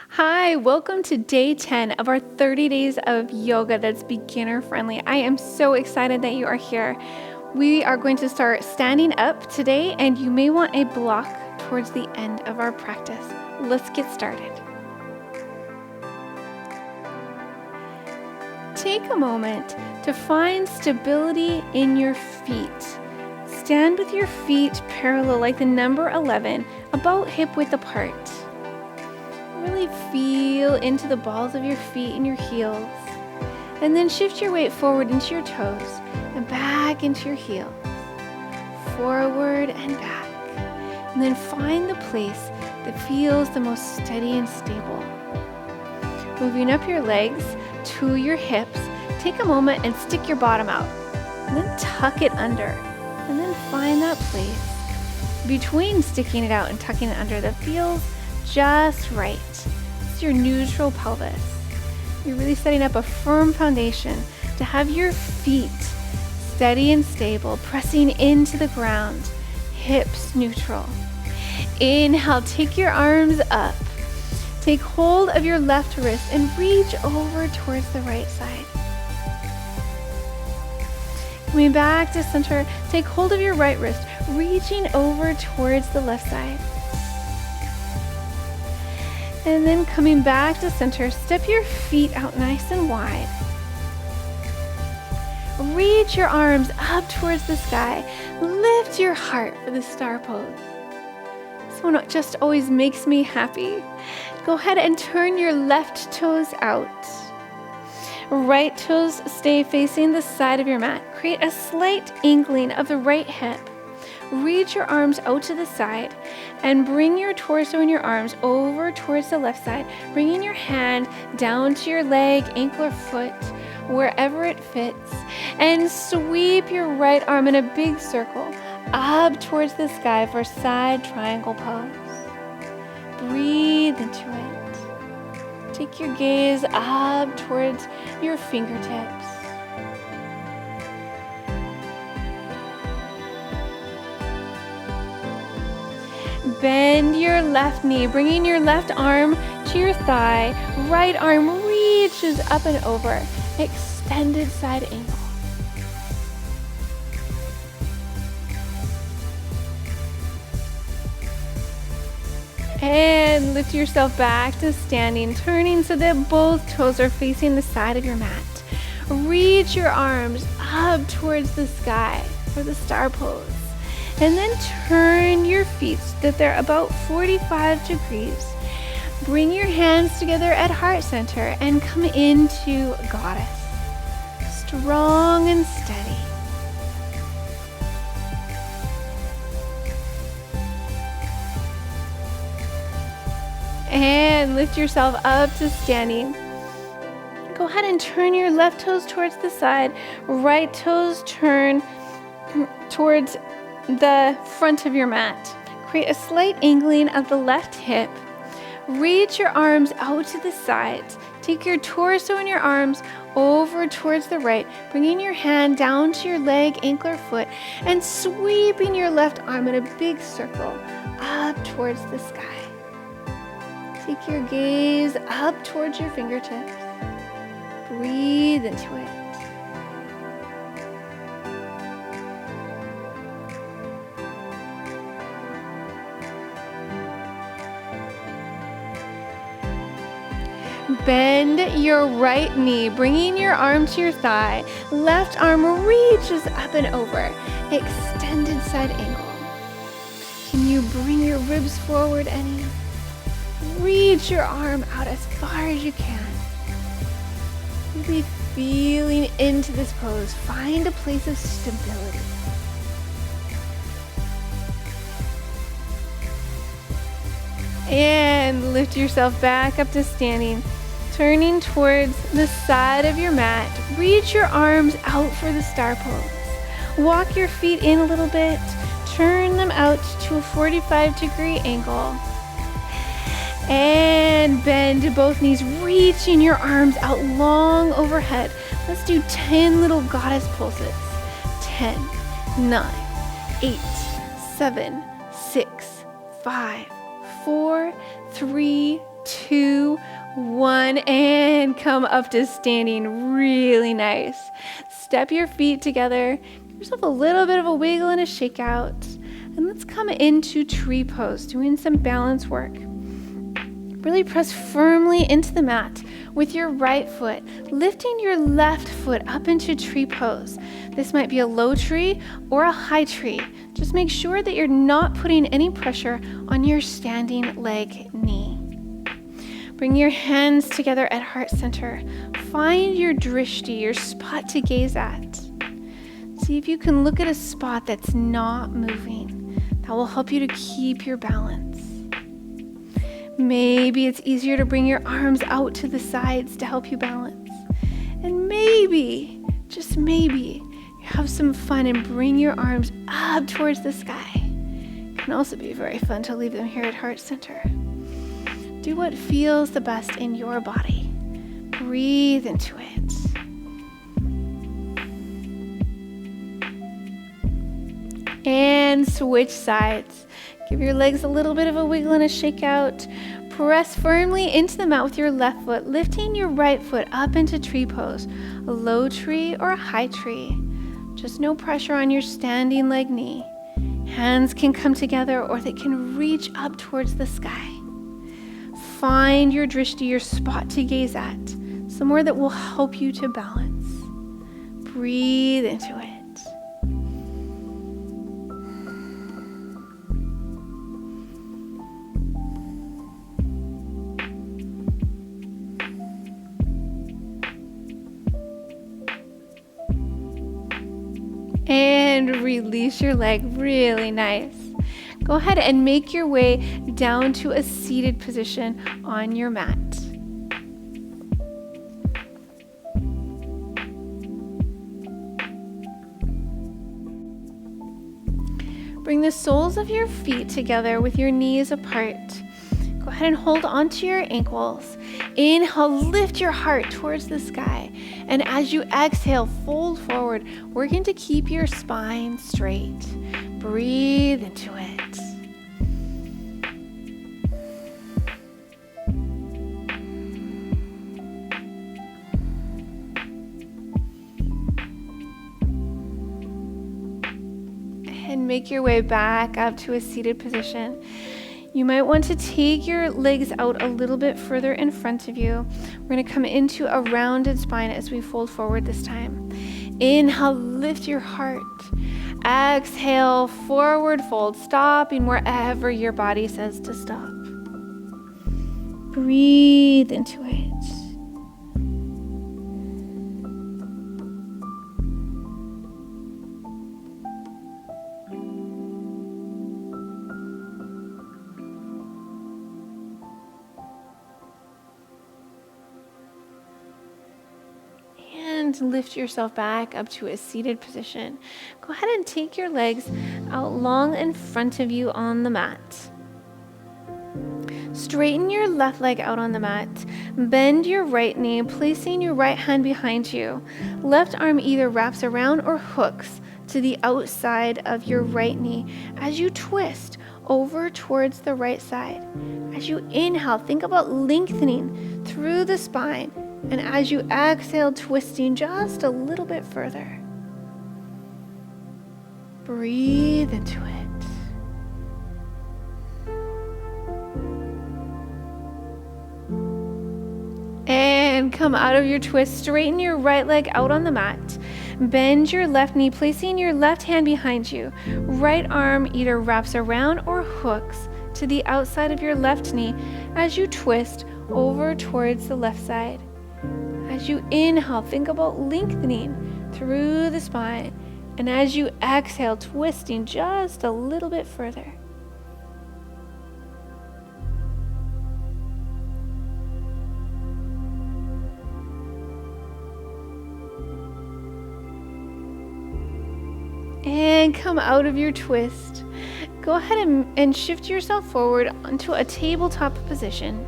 Hi, welcome to day 10 of our 30 days of yoga that's beginner friendly. I am so excited that you are here. We are going to start standing up today, and you may want a block towards the end of our practice. Let's get started. Take a moment to find stability in your feet. Stand with your feet parallel like the number 11, about hip width apart. Really feel into the balls of your feet and your heels. And then shift your weight forward into your toes and back into your heels. Forward and back. And then find the place that feels the most steady and stable. Moving up your legs to your hips, take a moment and stick your bottom out. And then tuck it under. And then find that place between sticking it out and tucking it under that feels just right. It's your neutral pelvis. You're really setting up a firm foundation to have your feet steady and stable, pressing into the ground, hips neutral. Inhale, take your arms up. Take hold of your left wrist and reach over towards the right side. Coming back to center, take hold of your right wrist, reaching over towards the left side. And then coming back to center, step your feet out nice and wide. Reach your arms up towards the sky. Lift your heart for the star pose. This one just always makes me happy. Go ahead and turn your left toes out. Right toes stay facing the side of your mat. Create a slight angling of the right hip. Reach your arms out to the side and bring your torso and your arms over towards the left side, bringing your hand down to your leg, ankle, or foot, wherever it fits, and sweep your right arm in a big circle up towards the sky for side triangle pose. Breathe into it. Take your gaze up towards your fingertips. Bend your left knee, bringing your left arm to your thigh. Right arm reaches up and over. Extended side angle. And lift yourself back to standing, turning so that both toes are facing the side of your mat. Reach your arms up towards the sky for the star pose. And then turn your feet so that they're about 45 degrees. Bring your hands together at heart center and come into goddess. Strong and steady. And lift yourself up to standing. Go ahead and turn your left toes towards the side. Right toes turn towards the front of your mat. Create a slight angling of the left hip. Reach your arms out to the sides. Take your torso and your arms over towards the right, bringing your hand down to your leg, ankle, or foot, and sweeping your left arm in a big circle up towards the sky. Take your gaze up towards your fingertips. Breathe into it. Bend your right knee, bringing your arm to your thigh. Left arm reaches up and over. Extended side angle. Can you bring your ribs forward any? Reach your arm out as far as you can. Really feeling into this pose. Find a place of stability. And lift yourself back up to standing. Turning towards the side of your mat, reach your arms out for the star pose. Walk your feet in a little bit, turn them out to a 45-degree angle. And bend both knees, reaching your arms out long overhead. Let's do 10 little goddess pulses. 10, 9, 8, 7, 6, 5, 4, 3, 2, 1, and come up to standing. Really nice. Step your feet together. Give yourself a little bit of a wiggle and a shake out. And let's come into tree pose, doing some balance work. Really press firmly into the mat with your right foot, lifting your left foot up into tree pose. This might be a low tree or a high tree. Just make sure that you're not putting any pressure on your standing leg knee. Bring your hands together at heart center. Find your drishti, your spot to gaze at. See if you can look at a spot that's not moving. That will help you to keep your balance. Maybe it's easier to bring your arms out to the sides to help you balance. And maybe, just maybe, you have some fun and bring your arms up towards the sky. It can also be very fun to leave them here at heart center. Do what feels the best in your body. Breathe into it. And switch sides. Give your legs a little bit of a wiggle and a shake out. Press firmly into the mat with your left foot, lifting your right foot up into tree pose, a low tree or a high tree. Just no pressure on your standing leg knee. Hands can come together or they can reach up towards the sky. Find your drishti, your spot to gaze at, somewhere that will help you to balance. Breathe into it. And release your leg. Really nice. Go ahead and make your way down to a seated position on your mat. Bring the soles of your feet together with your knees apart. Go ahead and hold onto your ankles. Inhale, lift your heart towards the sky. And as you exhale, fold forward, working to keep your spine straight. Breathe into it. And make your way back up to a seated position. You might want to take your legs out a little bit further in front of you. We're going to come into a rounded spine as we fold forward this time. Inhale, lift your heart. Exhale, forward fold, stopping wherever your body says to stop. Breathe into it. And lift yourself back up to a seated position. Go ahead and take your legs out long in front of you on the mat. Straighten your left leg out on the mat. Bend your right knee, placing your right hand behind you. Left arm either wraps around or hooks to the outside of your right knee as you twist over towards the right side. As you inhale, think about lengthening through the spine. And as you exhale, twisting just a little bit further. Breathe into it. And come out of your twist. Straighten your right leg out on the mat. Bend your left knee, placing your left hand behind you. Right arm either wraps around or hooks to the outside of your left knee as you twist over towards the left side. As you inhale, think about lengthening through the spine. And as you exhale, twisting just a little bit further. And come out of your twist. Go ahead and shift yourself forward onto a tabletop position.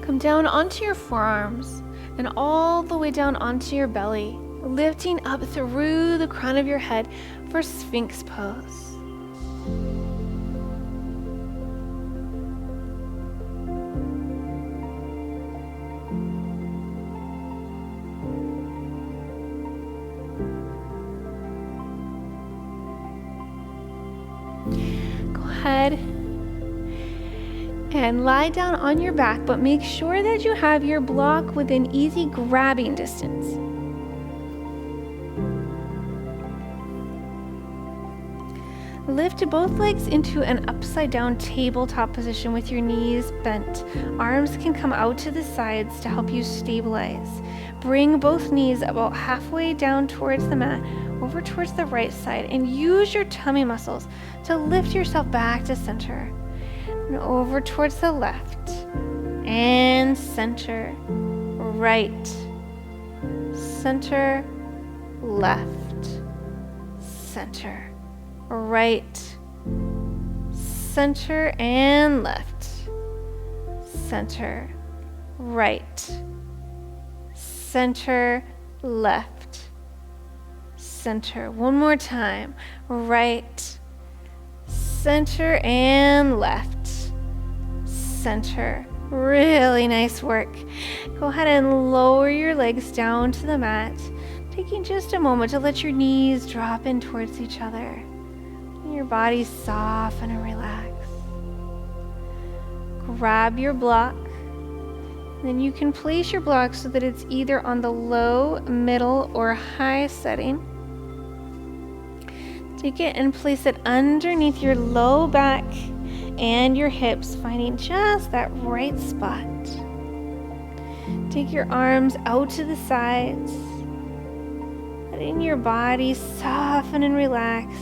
Come down onto your forearms and all the way down onto your belly, lifting up through the crown of your head for Sphinx pose. ahead and lie down on your back, but make sure that you have your block within easy grabbing distance. Lift both legs into an upside down tabletop position with your knees bent. Arms can come out to the sides to help you stabilize. Bring both knees about halfway down towards the mat, over towards the right side, and use your tummy muscles to lift yourself back to center. And over towards the left, and center, right, center, left, center, right, center, and left, center, right, center, left, center. One more time, right, center, and left, center. Really nice work. Go ahead and lower your legs down to the mat, taking just a moment to let your knees drop in towards each other. Your body soften and relax. Grab your block. Then you can place your block so that it's either on the low, middle, or high setting. Take it and place it underneath your low back and your hips, finding just that right spot. Take your arms out to the sides, letting your body soften and relax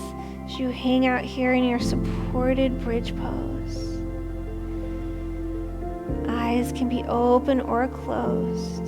as you hang out here in your supported bridge pose. Eyes can be open or closed.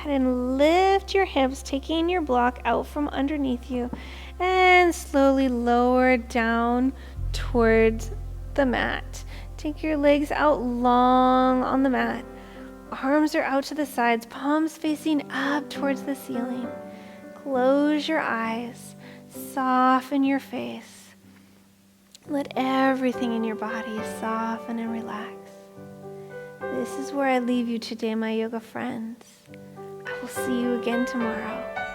And lift your hips, taking your block out from underneath you, and slowly lower down towards the mat. Take your legs out long on the mat. Arms are out to the sides, palms facing up towards the ceiling. Close your eyes, soften your face. Let everything in your body soften and relax. This is where I leave you today, my yoga friends. I will see you again tomorrow.